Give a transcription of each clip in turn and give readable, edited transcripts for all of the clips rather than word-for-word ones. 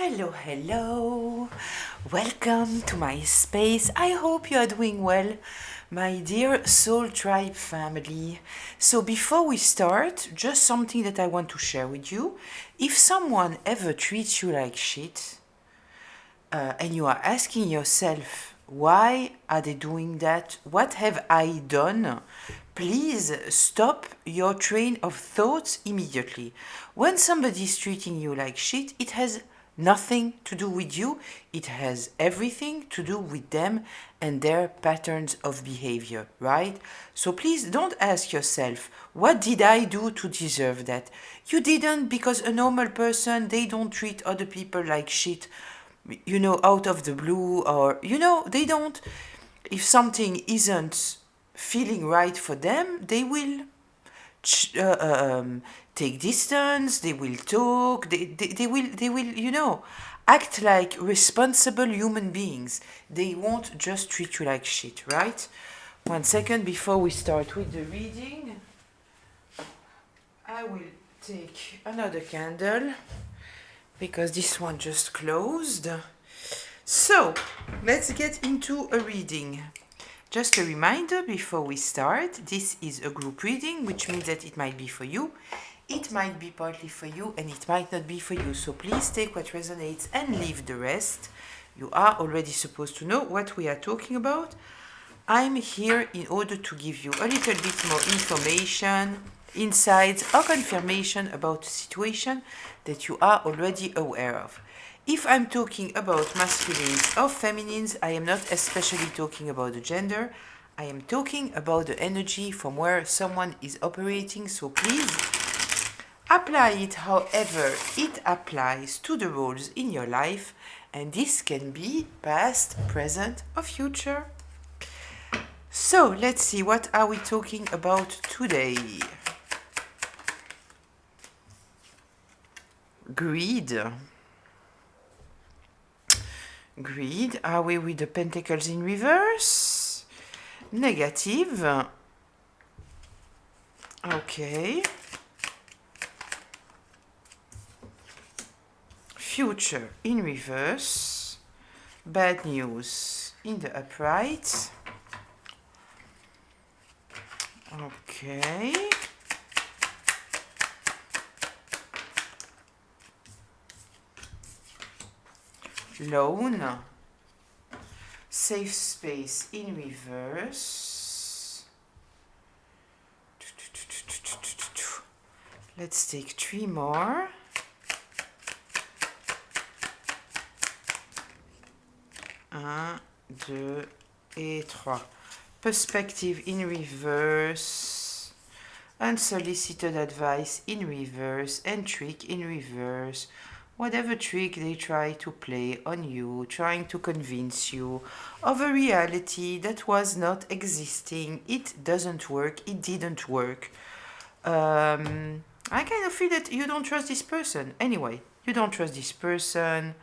Hello, hello. Welcome to my space. I hope you are doing well, my dear Soul Tribe family. So, before we start, just something that I want to share with you. If someone ever treats you like shit, and you are asking yourself, why are they doing that? What have I done? Please stop your train of thoughts immediately. When somebody is treating you like shit, it has nothing to do with you. It has everything to do with them and their patterns of behavior, right? So please don't ask yourself, what did I do to deserve that? You didn't, because a normal person, they don't treat other people like shit, out of the blue, or, they don't. If something isn't feeling right for them, they will take distance, they will talk, they will act like responsible human beings. They won't just treat you like shit, right? 1 second before we start with the reading. I will take another candle because this one just closed. So, let's get into a reading. Just a reminder before we start, this is a group reading, which means that it might be for you, it might be partly for you, and it might not be for you. So please take what resonates and leave the rest. You are already supposed to know what we are talking about. I'm here in order to give you a little bit more information, insights, or confirmation about the situation that you are already aware of. If I'm talking about masculines or feminines, I am not especially talking about the gender. I am talking about the energy from where someone is operating, so please apply it however it applies to the roles in your life, and this can be past, present, or future. So let's see, what are we talking about today? Greed. Greed. Are we with the pentacles in reverse? Negative. Okay. Future in reverse. Bad news in the upright. Okay. Lone. Safe space in reverse. Let's take 3 more. 1, 2 et 3. Perspective in reverse. Unsolicited advice in reverse. And trick in reverse. Whatever trick they try to play on you, trying to convince you of a reality that was not existing. It doesn't work. It didn't work. I kind of feel that you don't trust this person. Anyway, you don't trust this person.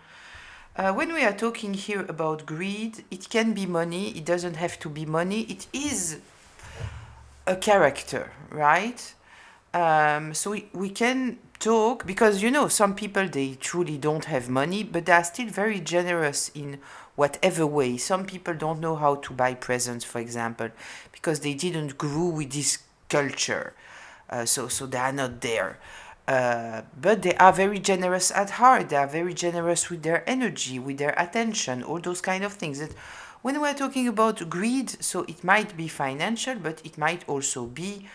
When we are talking here about greed, it can be money. It doesn't have to be money. It is a character, right? So we can talk, because some people, they truly don't have money, but they are still very generous in whatever way. Some people don't know how to buy presents, for example, because they didn't grow with this culture, so they are not there. But they are very generous at heart. They are very generous with their energy, with their attention, all those kind of things. That when we're talking about greed, so it might be financial, but it might also be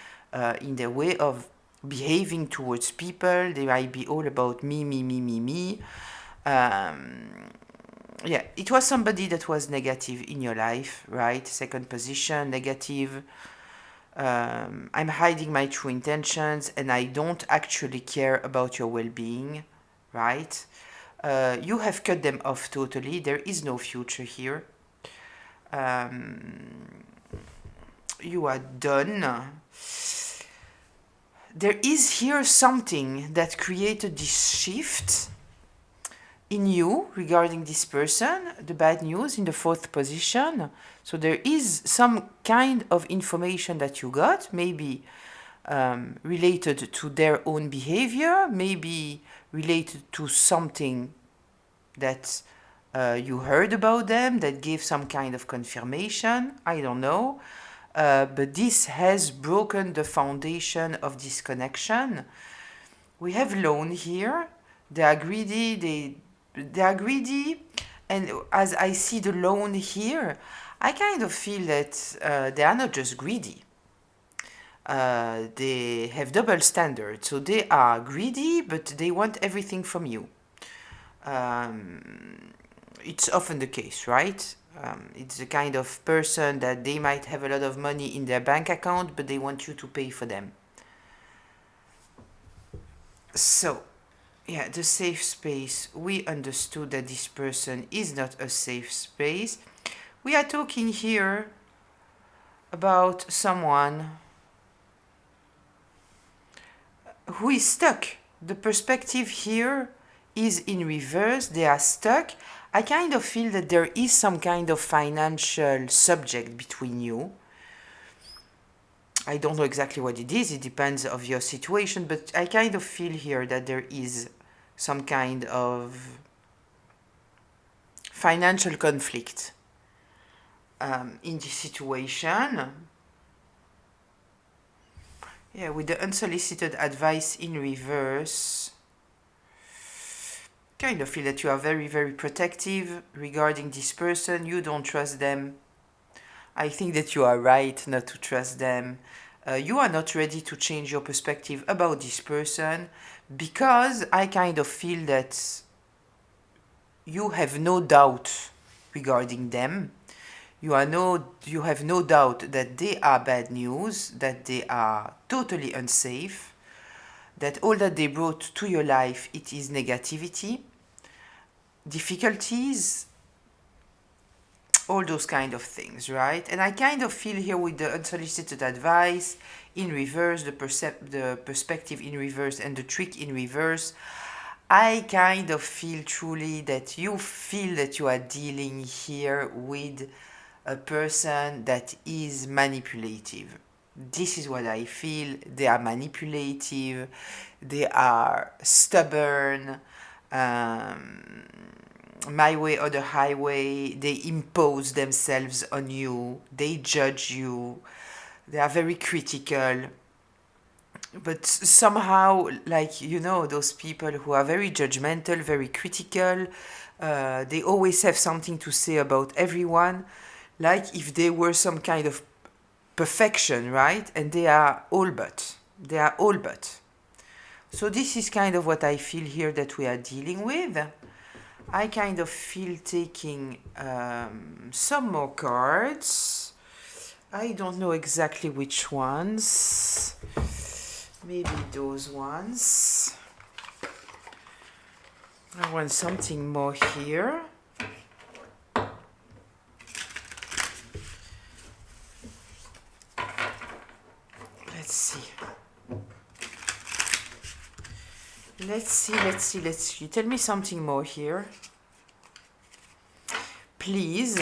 in their way of behaving towards people. They might be all about me, me, me, me, me. Yeah, it was somebody that was negative in your life, right? Second position, negative. I'm hiding my true intentions and I don't actually care about your well-being, right? You have cut them off totally. There is no future here. You are done. There is here something that created this shift in you regarding this person, the bad news in the 4th position. So there is some kind of information that you got, maybe related to their own behavior, maybe related to something that you heard about them, that gave some kind of confirmation, I don't know. But this has broken the foundation of this connection. We have loan here. They are greedy, they are greedy, and as I see the loan here, I kind of feel that they are not just greedy. They have double standards, so they are greedy, but they want everything from you. It's often the case, right? It's the kind of person that they might have a lot of money in their bank account, but they want you to pay for them. So, yeah, the safe space. We understood that this person is not a safe space. We are talking here about someone who is stuck. The perspective here is in reverse. They are stuck. I kind of feel that there is some kind of financial subject between you. I don't know exactly what it is. It depends of your situation, but I kind of feel here that there is some kind of financial conflict in this situation. Yeah, with the unsolicited advice in reverse, kind of feel that you are very, very protective regarding this person. You don't trust them. I think that you are right not to trust them. You are not ready to change your perspective about this person because I kind of feel that you have no doubt regarding them. You have no doubt that they are bad news, that they are totally unsafe, that all that they brought to your life, it is negativity, difficulties, all those kind of things, right? And I kind of feel here with the unsolicited advice in reverse, the perspective in reverse, and the trick in reverse, I kind of feel truly that you feel that you are dealing here with a person that is manipulative. This is what I feel. They are manipulative, they are stubborn, my way or the highway, they impose themselves on you, they judge you, they are very critical. But somehow, like, you know, those people who are very judgmental, very critical, they always have something to say about everyone, like if they were some kind of perfection, right? And they are all but. They are all but. So this is kind of what I feel here that we are dealing with. I kind of feel taking some more cards. I don't know exactly which ones. Maybe those ones. I want something more here. Let's see. Let's see. Tell me something more here. Please.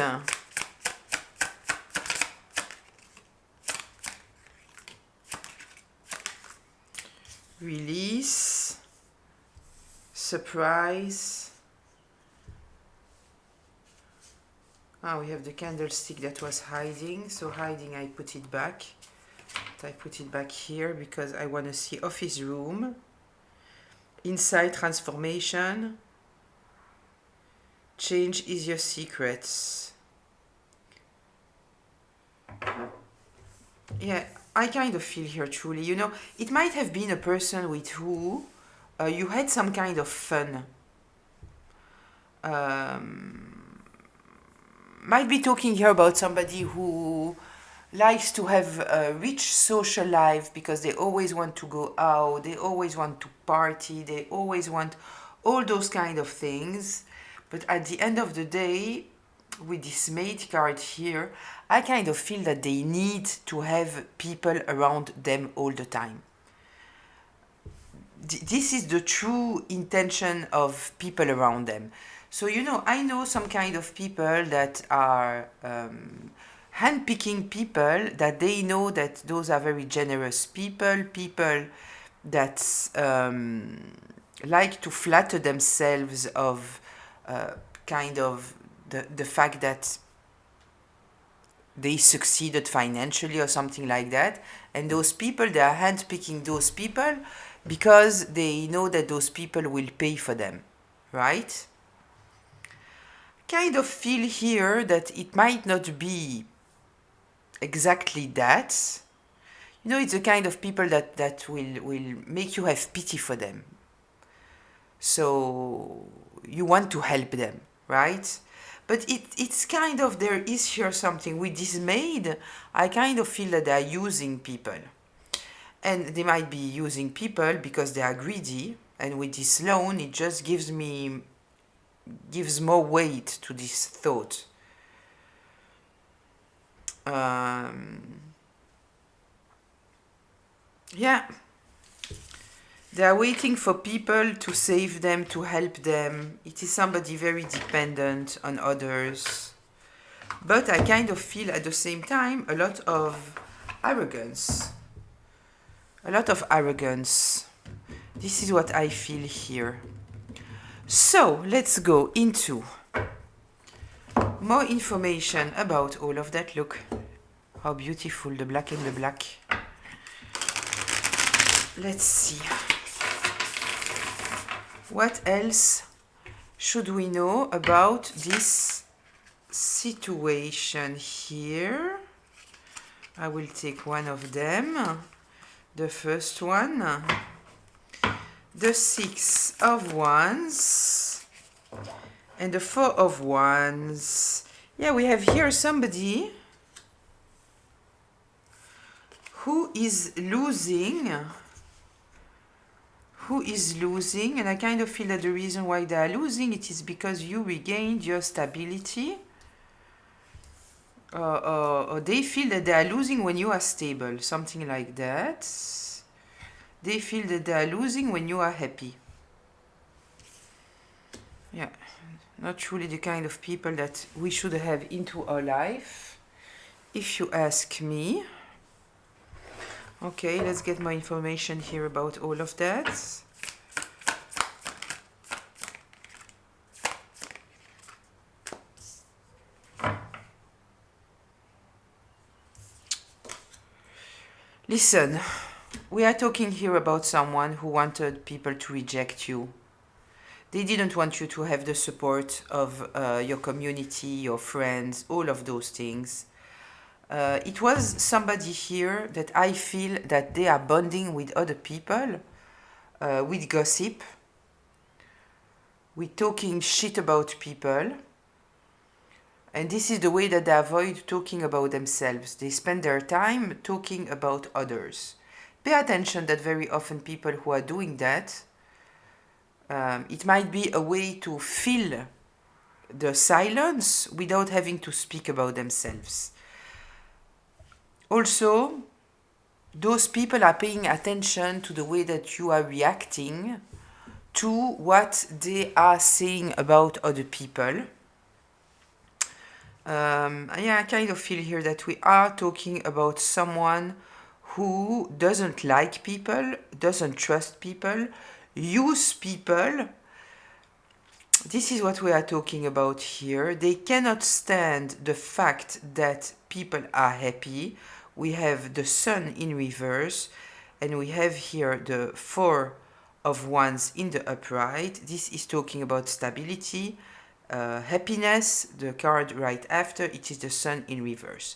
Release. Surprise. We have the candlestick that was hiding. So hiding, I put it back. I put it back here because I want to see office room. Inside transformation. Change is your secrets. Yeah, I kind of feel here truly, you know, it might have been a person with who you had some kind of fun. Might be talking here about somebody who likes to have a rich social life because they always want to go out, they always want to party, they always want all those kind of things. But at the end of the day, with this mate card here, I kind of feel that they need to have people around them all the time. This is the true intention of people around them. So, you know, I know some kind of people that are handpicking people that they know that those are very generous people that like to flatter themselves of kind of the fact that they succeeded financially or something like that. And those people, they are handpicking those people because they know that those people will pay for them, right? Kind of feel here that it might not be exactly that. You know, it's the kind of people that will make you have pity for them. So you want to help them, right? But it's kind of, there is here something with this maid. I kind of feel that they are using people. And they might be using people because they are greedy. And with this loan, it just gives more weight to this thought. Yeah. They are waiting for people to save them, to help them. It is somebody very dependent on others. But I kind of feel at the same time a lot of arrogance. A lot of arrogance. This is what I feel here. So let's go into more information about all of that. Look how beautiful, the black and the black. Let's see. What else should we know about this situation here? I will take one of them. The first one. The 6 of Wands. And the 4 of Wands. Yeah, we have here somebody who is losing. And I kind of feel that the reason why they are losing, it is because you regained your stability, or they feel that they are losing when you are stable, something like that. They feel that they are losing when you are happy. Yeah, not truly the kind of people that we should have into our life, if you ask me. Okay, let's get more information here about all of that. Listen, we are talking here about someone who wanted people to reject you. They didn't want you to have the support of your community, your friends, all of those things. It was somebody here that I feel that they are bonding with other people, with gossip, with talking shit about people. And this is the way that they avoid talking about themselves. They spend their time talking about others. Pay attention that very often people who are doing that, it might be a way to fill the silence without having to speak about themselves. Also, those people are paying attention to the way that you are reacting to what they are saying about other people. Yeah, I kind of feel here that we are talking about someone who doesn't like people, doesn't trust people, use people. This is what we are talking about here. They cannot stand the fact that people are happy. We have the Sun in reverse, and we have here the 4 of Wands in the upright. This is talking about stability, happiness. The card right after, it is the Sun in reverse.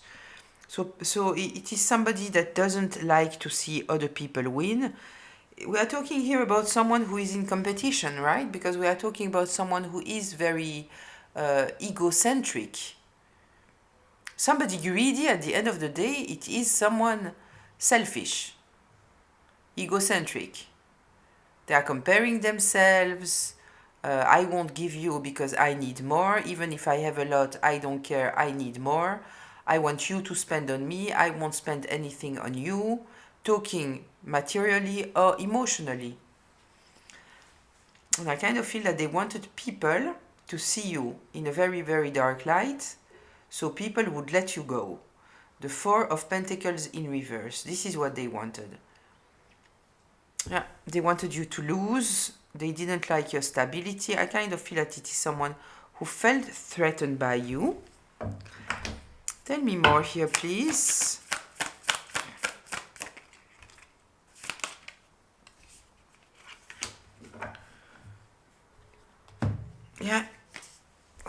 So it is somebody that doesn't like to see other people win. We are talking here about someone who is in competition, right? Because we are talking about someone who is very egocentric. Somebody greedy, at the end of the day, it is someone selfish, egocentric. They are comparing themselves. I won't give you because I need more. Even if I have a lot, I don't care, I need more. I want you to spend on me. I won't spend anything on you. Talking materially or emotionally. And I kind of feel that they wanted people to see you in a very, very dark light, so people would let you go. The 4 of Pentacles in reverse. This is what they wanted. Yeah, they wanted you to lose They didn't like your stability. I kind of feel that it is someone who felt threatened by you. Tell me more here, please. Yeah.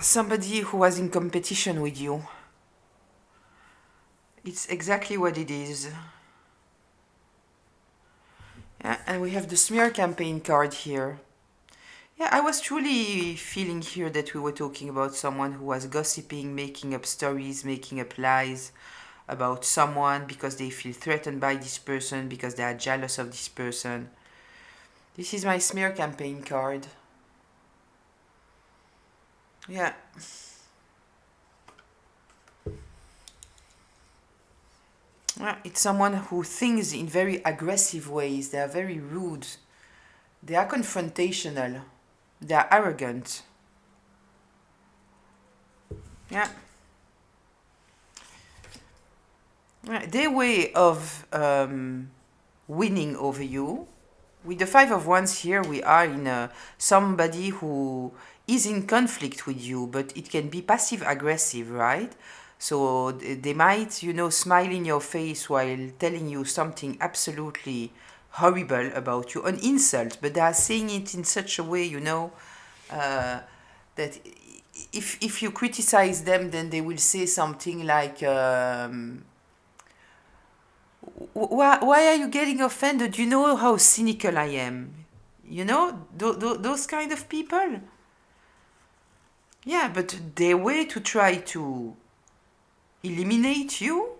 Somebody who was in competition with you. It's exactly what it is. Yeah, and we have the smear campaign card here. Yeah, I was truly feeling here that we were talking about someone who was gossiping, making up stories, making up lies about someone because they feel threatened by this person, because they are jealous of this person. This is my smear campaign card. Yeah. It's someone who thinks in very aggressive ways. They are very rude. They are confrontational. They are arrogant. Yeah. Their way of winning over you. With the Five of Wands here, we are in somebody who is in conflict with you, but it can be passive-aggressive, right? So they might, smile in your face while telling you something absolutely horrible about you, an insult, but they are saying it in such a way, that if you criticize them, then they will say something like, why are you getting offended? You know how cynical I am. Those kind of people. Yeah, but their way to try to eliminate you,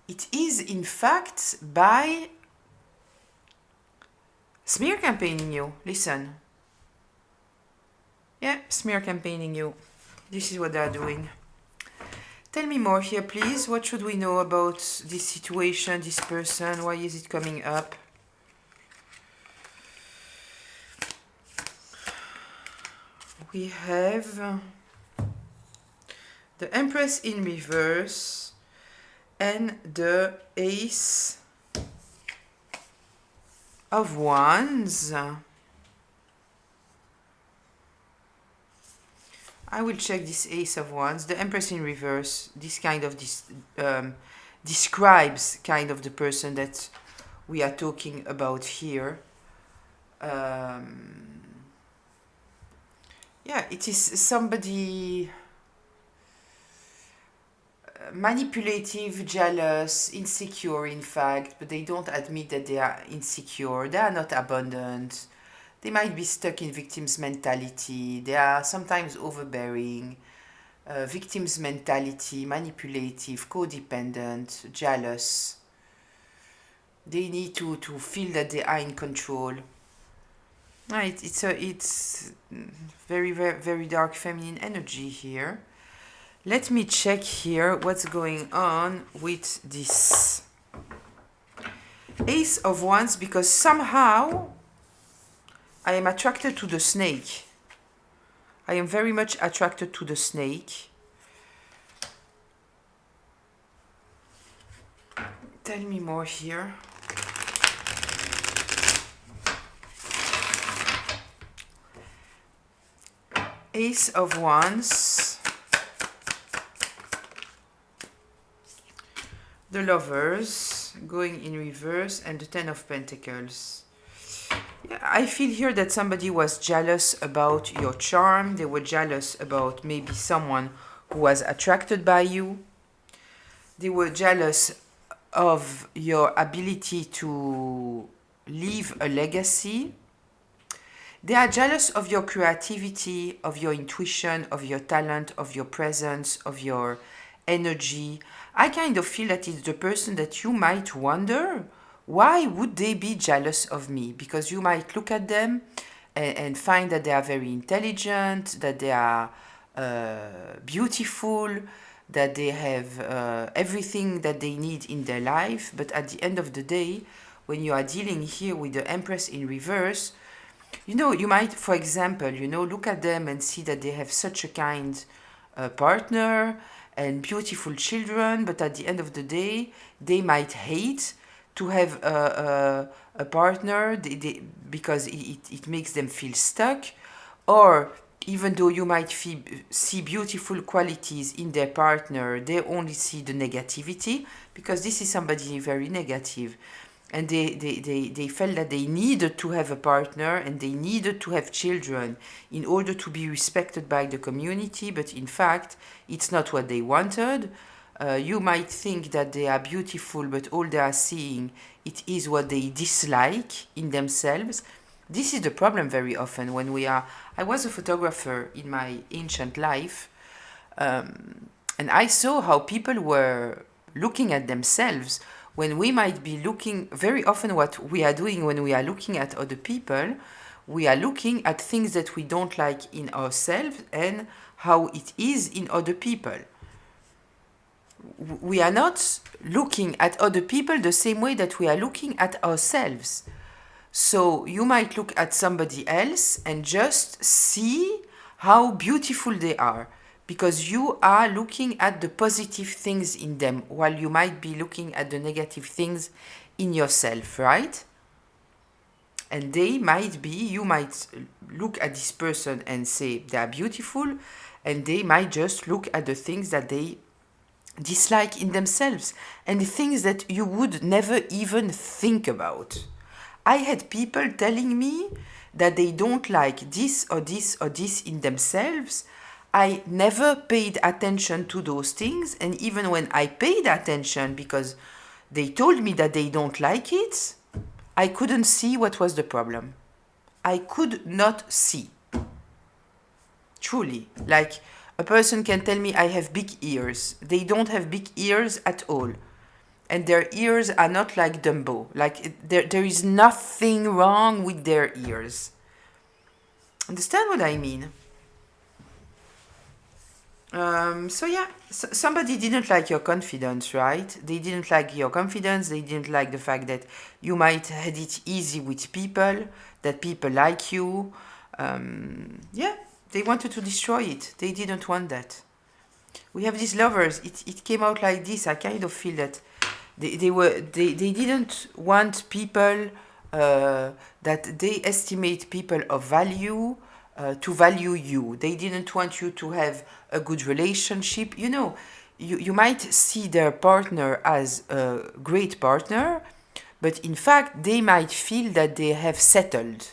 it is in fact by smear campaigning you. Listen. Yeah, smear campaigning you. This is what they're doing. Tell me more here, please. What should we know about this situation, this person? Why is it coming up? We have the Empress in reverse and the Ace of Wands. I will check this Ace of Wands. The Empress in reverse, this kind of describes kind of the person that we are talking about here. Yeah, it is somebody manipulative, jealous, insecure in fact, but they don't admit that they are insecure. They are not abundant. They might be stuck in victim's mentality. They are sometimes overbearing. Victim's mentality, manipulative, codependent, jealous. They need to feel that they are in control. Right, it's very, very, very dark feminine energy here. Let me check here what's going on with this Ace of Wands, because somehow I am attracted to the snake. I am very much attracted to the snake. Tell me more here. Ace of Wands. The Lovers going in reverse and the Ten of Pentacles. Yeah, I feel here that somebody was jealous about your charm. They were jealous about maybe someone who was attracted by you. They were jealous of your ability to leave a legacy. They are jealous of your creativity, of your intuition, of your talent, of your presence, of your energy. I kind of feel that it's the person that you might wonder, why would they be jealous of me? Because you might look at them and find that they are very intelligent, that they are beautiful, that they have everything that they need in their life. But at the end of the day, when you are dealing here with the Empress in reverse, you might, for example, look at them and see that they have such a kind partner and beautiful children, but at the end of the day, they might hate to have a partner because it makes them feel stuck, or even though you might see beautiful qualities in their partner, they only see the negativity, because this is somebody very negative. And they felt that they needed to have a partner and they needed to have children in order to be respected by the community, but in fact, it's not what they wanted. You might think that they are beautiful, but all they are seeing, it is what they dislike in themselves. This is the problem very often when we are... I was a photographer in my ancient life, and I saw how people were looking at themselves when we might be looking... Very often what we are doing when we are looking at other people, we are looking at things that we don't like in ourselves and how it is in other people. We are not looking at other people the same way that we are looking at ourselves. So you might look at somebody else and just see how beautiful they are, because you are looking at the positive things in them while you might be looking at the negative things in yourself, right? And they might be, you might look at this person and say they are beautiful, and they might just look at the things that they dislike in themselves and the things that you would never even think about. I had people telling me that they don't like this or this or this in themselves. I never paid attention to those things, and even when I paid attention because they told me that they don't like it, I couldn't see what was the problem. I could not see. Truly. Like, a person can tell me I have big ears. They don't have big ears at all. And their ears are not like Dumbo. Like, there is nothing wrong with their ears. Understand what I mean? So yeah, somebody didn't like your confidence, right? They didn't like your confidence. They didn't like the fact that you might had it easy with people, that people like you. Yeah, they wanted to destroy it. They didn't want that. We have these lovers. It came out like this. I kind of feel that they didn't want people that they estimate people of value to value you. They didn't want you to have a good relationship. You know, you might see their partner as a great partner, but in fact they might feel that they have settled,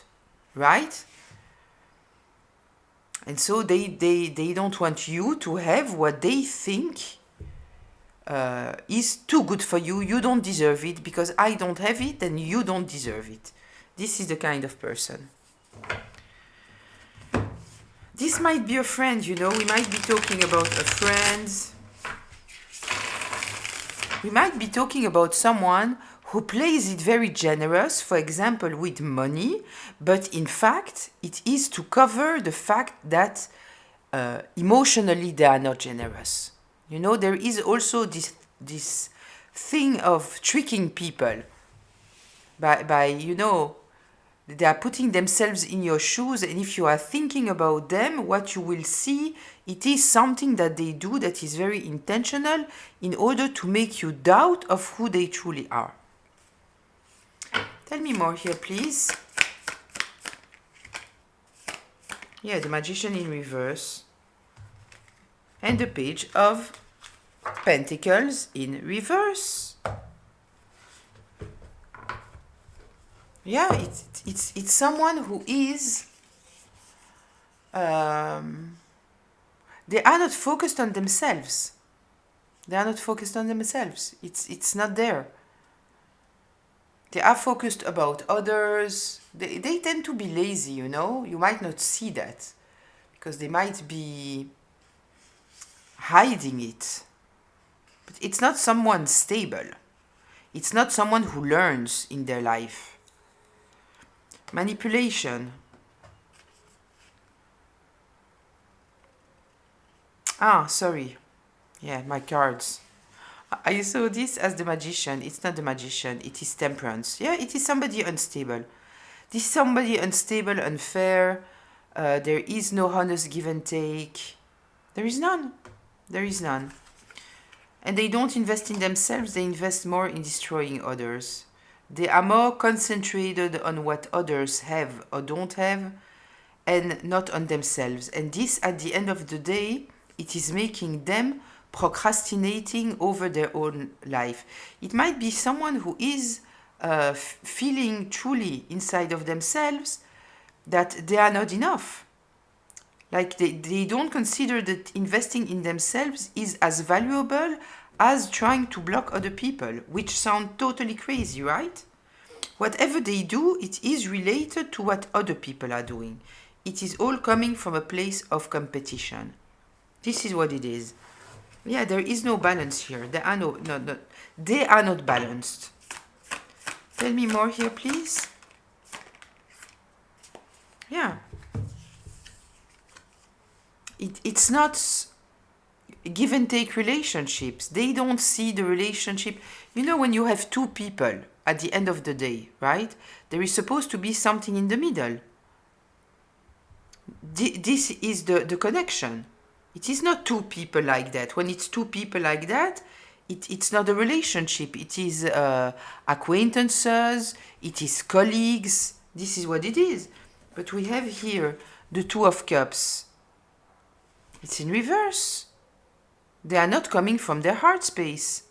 right? And so they don't want you to have what they think is too good for you. You don't deserve it because I don't have it and you don't deserve it. This is the kind of person. This might be a friend, you know. We might be talking about a friend. We might be talking about someone who plays it very generous, for example, with money, but in fact, it is to cover the fact that emotionally they are not generous. You know, there is also this thing of tricking people by you know, they are putting themselves in your shoes, and if you are thinking about them, what you will see, it is something that they do that is very intentional in order to make you doubt of who they truly are. Tell me more here, please. Yeah, the Magician in reverse. And the Page of Pentacles in reverse. Yeah, it's someone who is... they are not focused on themselves. They are not focused on themselves. It's not there. They are focused about others. They tend to be lazy, you know. You might not see that because they might be hiding it. But it's not someone stable. It's not someone who learns in their life. Manipulation. Ah, sorry. Yeah, my cards. I saw this as the Magician. It's not the Magician. It is Temperance. Yeah, it is somebody unstable. This is somebody unstable, unfair. There is no honest give and take. There is none. There is none. And they don't invest in themselves. They invest more in destroying others. They are more concentrated on what others have or don't have and not on themselves. And this, at the end of the day, it is making them procrastinating over their own life. It might be someone who is feeling truly inside of themselves that they are not enough. Like they don't consider that investing in themselves is as valuable as trying to block other people, which sound totally crazy, right? Whatever they do, it is related to what other people are doing. It is all coming from a place of competition. This is what it is. Yeah, there is no balance here. There are they are not balanced. Tell me more here, please. Yeah. It's not give and take relationships. They don't see the relationship. You know, when you have two people at the end of the day, right? There is supposed to be something in the middle. This is the connection. It is not two people like that. When it's two people like that, it's not a relationship. It is acquaintances, it is colleagues. This is what it is. But we have here the Two of Cups. It's in reverse. They are not coming from their heart space.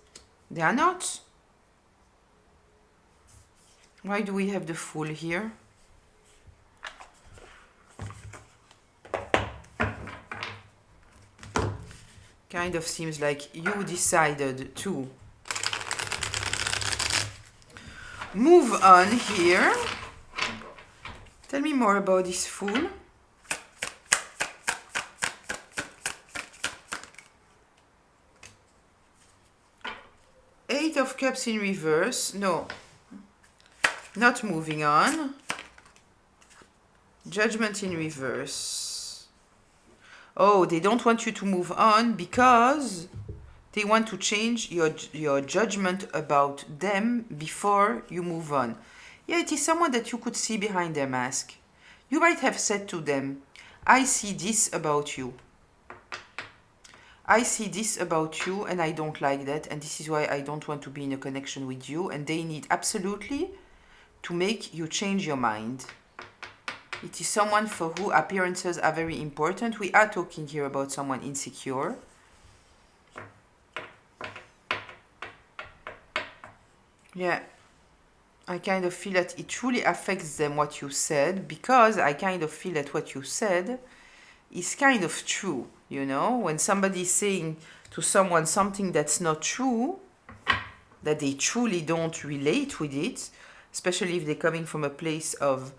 They are not. Why do we have the Fool here? Kind of seems like you decided to move on here. Tell me more about this Fool. Eight of Cups in reverse. No. Not moving on. Judgment in reverse. Oh, they don't want you to move on because they want to change your judgment about them before you move on. Yeah, it is someone that you could see behind their mask. You might have said to them, I see this about you. I see this about you and I don't like that, and this is why I don't want to be in a connection with you, and they need absolutely to make you change your mind. It is someone for who appearances are very important. We are talking here about someone insecure. Yeah. I kind of feel that it truly affects them what you said, because I kind of feel that what you said is kind of true, you know? When somebody is saying to someone something that's not true, that they truly don't relate with it, especially if they're coming from a place of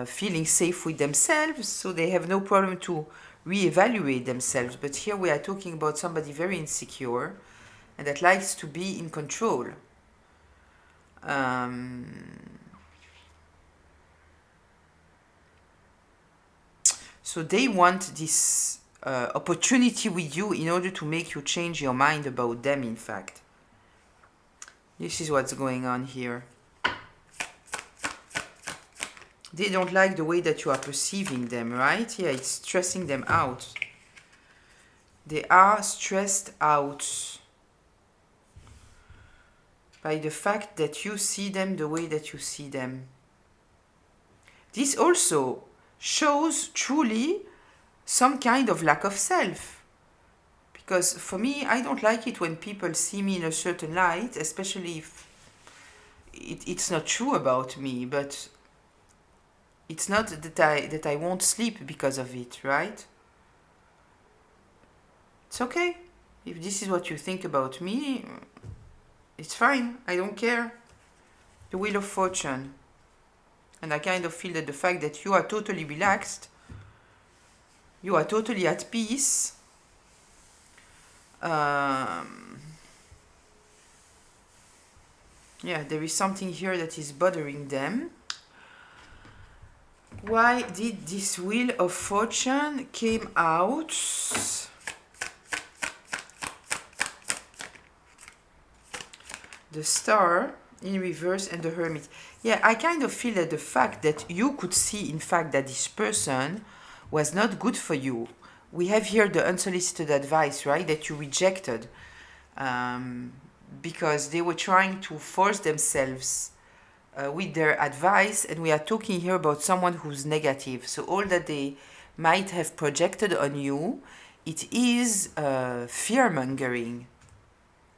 feeling safe with themselves, so they have no problem to reevaluate themselves. But here we are talking about somebody very insecure and that likes to be in control. So they want this opportunity with you in order to make you change your mind about them, in fact. This is what's going on here. They don't like the way that you are perceiving them, right? Yeah, it's stressing them out. They are stressed out by the fact that you see them the way that you see them. This also shows truly some kind of lack of self. Because for me, I don't like it when people see me in a certain light, especially if it's not true about me, but it's not that I won't sleep because of it, right? It's okay. If this is what you think about me, it's fine. I don't care. The Wheel of Fortune. And I kind of feel that the fact that you are totally relaxed, you are totally at peace, yeah, there is something here that is bothering them. Why did this Wheel of Fortune came out? The Star in reverse and the Hermit. Yeah, I kind of feel that the fact that you could see, in fact, that this person was not good for you. We have here the unsolicited advice, right, that you rejected because they were trying to force themselves with their advice, and we are talking here about someone who's negative. So all that they might have projected on you, it is fear-mongering.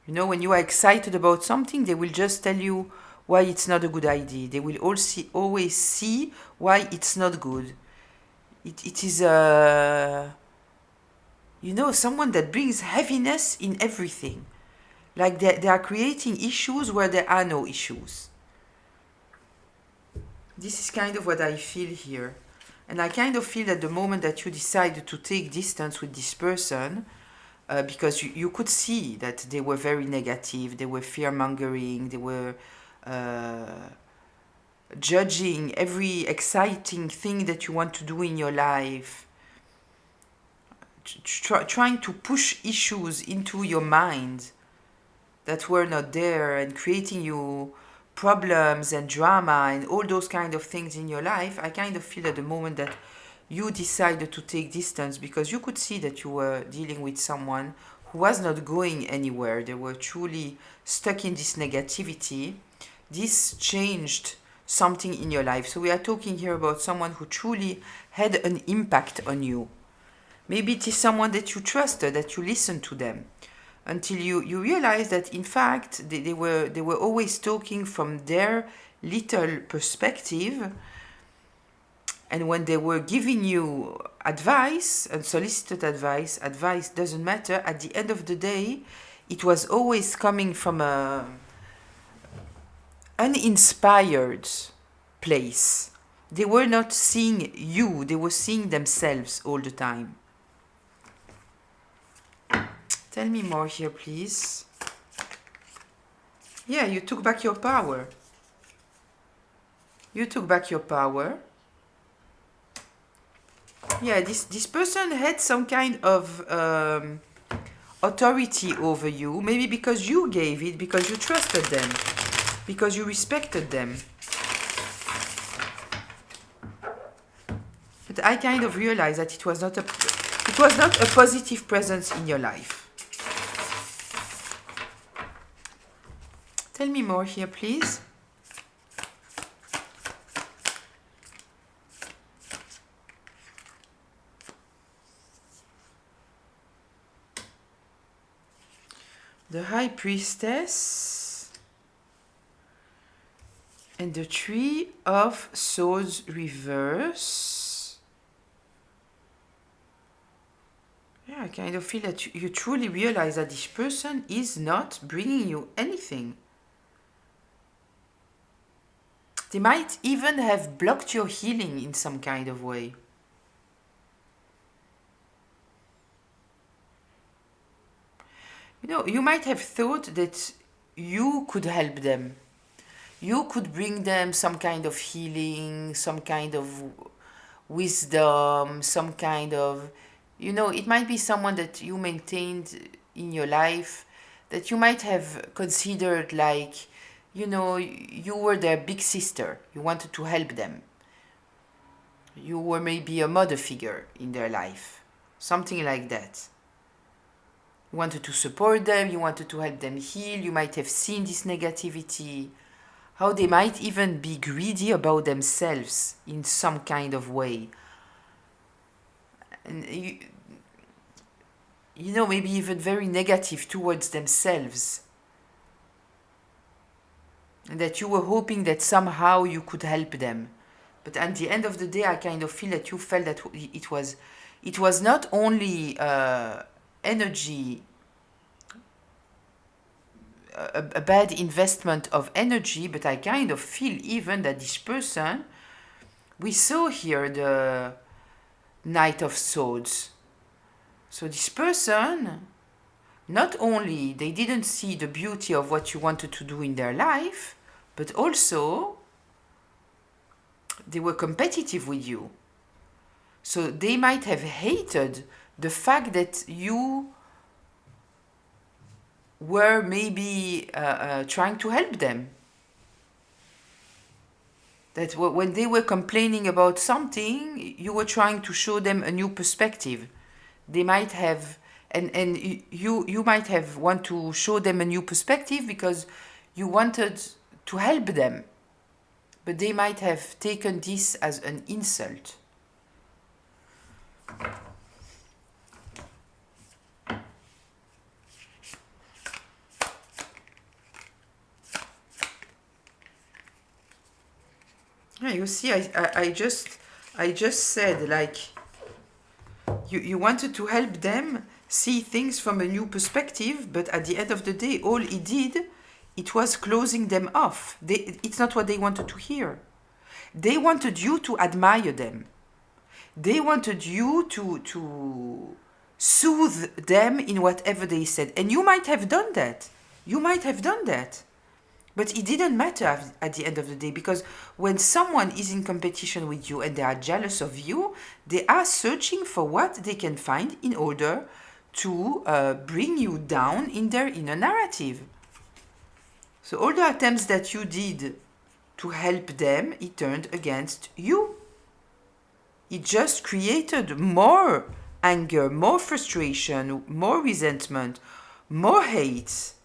You know, when you are excited about something, they will just tell you why it's not a good idea. They will always see why it's not good. It is you know, someone that brings heaviness in everything. Like they are creating issues where there are no issues. This is kind of what I feel here. And I kind of feel that the moment that you decide to take distance with this person, because you could see that they were very negative, they were fear-mongering, they were judging every exciting thing that you want to do in your life, trying to push issues into your mind that were not there, and creating you problems and drama and all those kind of things in your life. I kind of feel at the moment that you decided to take distance, because you could see that you were dealing with someone who was not going anywhere. They were truly stuck in this negativity. This changed something in your life. So we are talking here about someone who truly had an impact on you. Maybe it is someone that you trusted, that you listened to them, until you realize that in fact they were always talking from their little perspective. And when they were giving you advice, unsolicited advice doesn't matter. At the end of the day, it was always coming from a uninspired place. They were not seeing you, they were seeing themselves all the time. Tell me more here, please. Yeah, you took back your power. You took back your power. Yeah, this person had some kind of authority over you. Maybe because you gave it, because you trusted them, because you respected them. But I kind of realized that it was not a positive presence in your life. Tell me more here, please. The High Priestess and the Three of Swords reverse. Yeah, I kind of feel that you truly realize that this person is not bringing you anything. They might even have blocked your healing in some kind of way. You know, you might have thought that you could help them. You could bring them some kind of healing, some kind of wisdom, some kind of, you know, it might be someone that you maintained in your life that you might have considered like, you know, you were their big sister. You wanted to help them. You were maybe a mother figure in their life. Something like that. You wanted to support them. You wanted to help them heal. You might have seen this negativity. How they might even be greedy about themselves in some kind of way. And you know, maybe even very negative towards themselves. And that you were hoping that somehow you could help them. But at the end of the day, I kind of feel that you felt that it was not only energy, a bad investment of energy, but I kind of feel even that this person, we saw here the Knight of Swords. So this person, not only they didn't see the beauty of what you wanted to do in their life, but also they were competitive with you. So they might have hated the fact that you were maybe trying to help them. That when they were complaining about something, you were trying to show them a new perspective. They might have, and you might have want to show them a new perspective because you wanted to help them. but they might have taken this as an insult. Yeah, you see, I just said, like, you wanted to help them see things from a new perspective, but at the end of the day, all he did, it was closing them off. It's not what they wanted to hear. They wanted you to admire them. They wanted you to soothe them in whatever they said. And you might have done that. You might have done that. But it didn't matter at the end of the day, because when someone is in competition with you and they are jealous of you, they are searching for what they can find in order to bring you down in their inner narrative. So all the attempts that you did to help them, it turned against you. It just created more anger, more frustration, more resentment, more hate.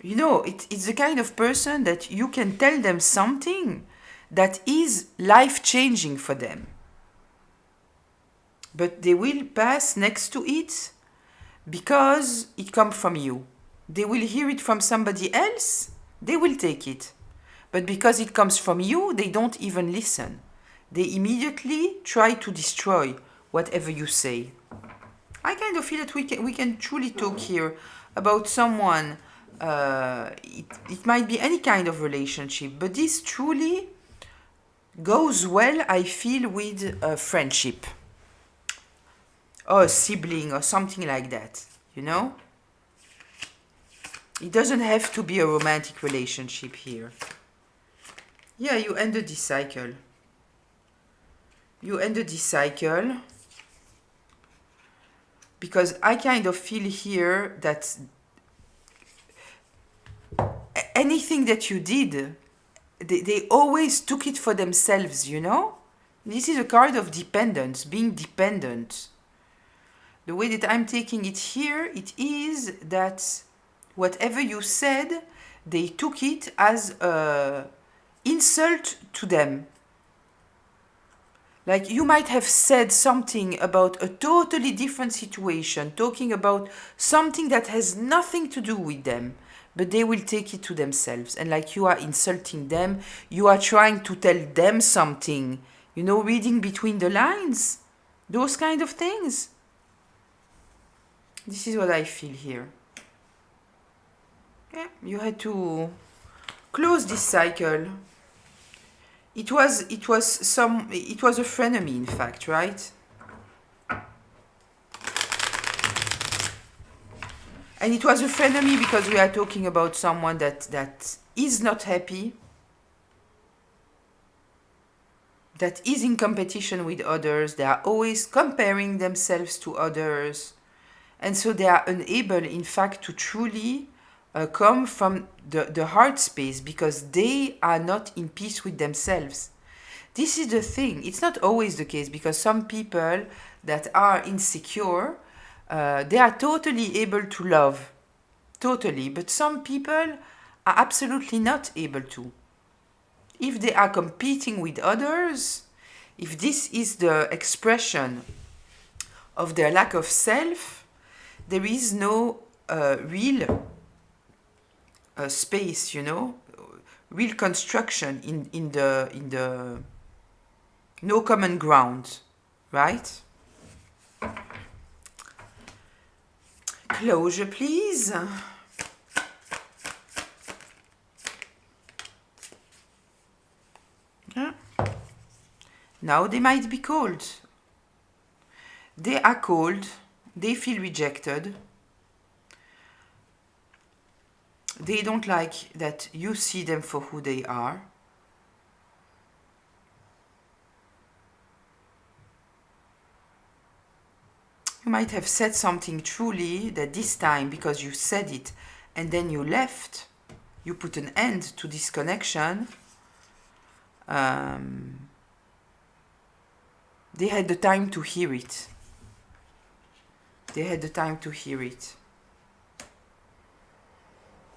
You know, it's the kind of person that you can tell them something that is life-changing for them. But they will pass next to it because it comes from you. They will hear it from somebody else, they will take it. But because it comes from you, they don't even listen. They immediately try to destroy whatever you say. I kind of feel that we can truly talk here about someone. It might be any kind of relationship, but this truly goes well, I feel, with a friendship or a sibling or something like that, you know? It doesn't have to be a romantic relationship here. Yeah, you ended this cycle. You ended this cycle because I kind of feel here that anything that you did, they always took it for themselves, you know? This is a card of dependence, being dependent. The way that I'm taking it here, it is that whatever you said, they took it as an insult to them. Like, you might have said something about a totally different situation, talking about something that has nothing to do with them, but they will take it to themselves. And like, you are insulting them, you are trying to tell them something, you know, reading between the lines, those kind of things. This is what I feel here. Yeah, you had to close this cycle. It was a frenemy, in fact, right? And it was a frenemy because we are talking about someone that is not happy, that is in competition with others. They are always comparing themselves to others. And so they are unable, in fact, to truly come from the heart space because they are not in peace with themselves. This is the thing. It's not always the case because some people that are insecure, they are totally able to love. Totally. But some people are absolutely not able to. If they are competing with others, if this is the expression of their lack of self, there is no real space, you know, real construction in the no common ground, right? Closure, please. Yeah. Now they might be cold. They are cold. They feel rejected. They don't like that you see them for who they are. You might have said something truly that this time, because you said it and then you left, you put an end to this connection. They had the time to hear it. They had the time to hear it.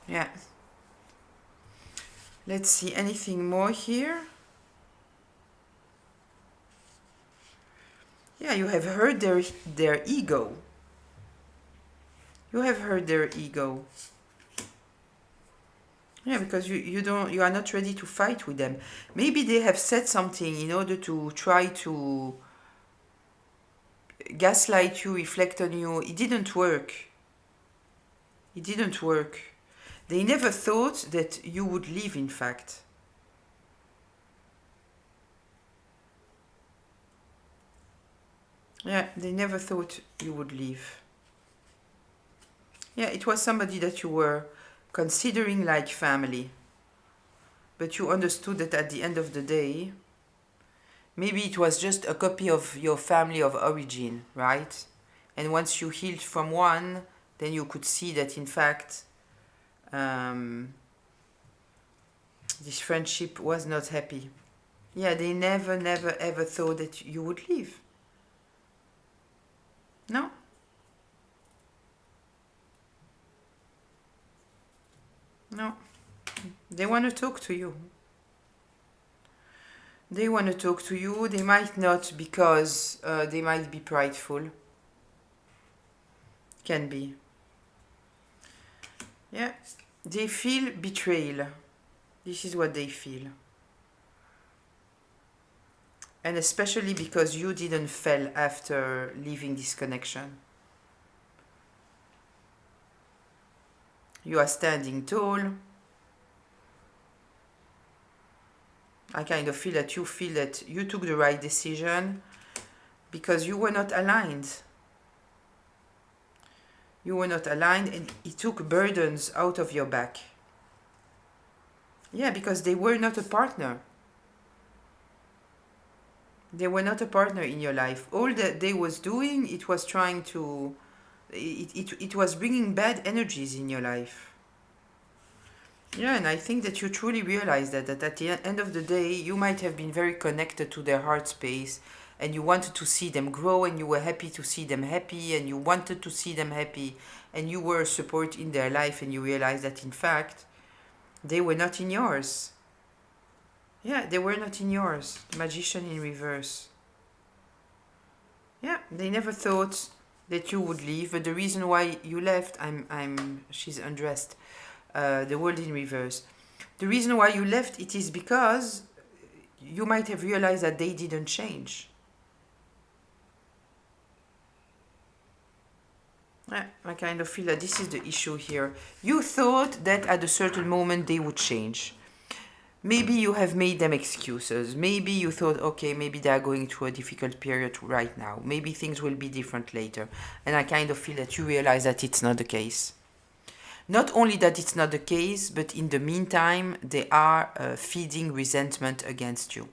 Yeah. Let's see, anything more here? Yeah, you have hurt their ego. You have hurt their ego. Yeah, because you are not ready to fight with them. Maybe they have said something in order to try to gaslight you, reflect on you. It didn't work. It didn't work. They never thought that you would leave, in fact. Yeah, they never thought you would leave. Yeah, it was somebody that you were considering like family. But you understood that at the end of the day, maybe it was just a copy of your family of origin, right? And once you healed from one, then you could see that in fact, this friendship was not happy. Yeah, they never, never, ever thought that you would leave. No. No. They want to talk to you. They want to talk to you. They might not because they might be prideful. Can be. Yeah. They feel betrayal. This is what they feel. And especially because you didn't fail after leaving this connection. You are standing tall. I kind of feel that you took the right decision because you were not aligned. You were not aligned and it took burdens out of your back. Yeah, because they were not a partner. They were not a partner in your life. All that they was doing, it was trying to... It was bringing bad energies in your life. Yeah, and I think that you truly realize that at the end of the day, you might have been very connected to their heart space and you wanted to see them grow and you were happy to see them happy and you wanted to see them happy and you were a support in their life and you realized that in fact, they were not in yours. Yeah, they were not in yours. The Magician in reverse. Yeah, they never thought that you would leave, but the reason why you left, she's undressed. The World in reverse. The reason why you left, it is because you might have realized that they didn't change. Yeah, I kind of feel that this is the issue here. You thought that at a certain moment they would change. Maybe you have made them excuses. Maybe you thought, okay, maybe they are going through a difficult period right now. Maybe things will be different later. And I kind of feel that you realize that it's not the case. Not only that it's not the case, but in the meantime, they are feeding resentment against you.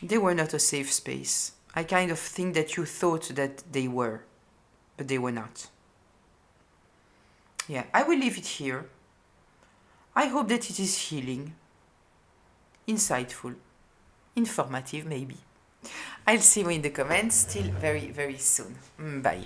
They were not a safe space. I kind of think that you thought that they were, but they were not. Yeah, I will leave it here. I hope that it is healing, insightful, informative maybe. I'll see you in the comments still very, very soon. Bye.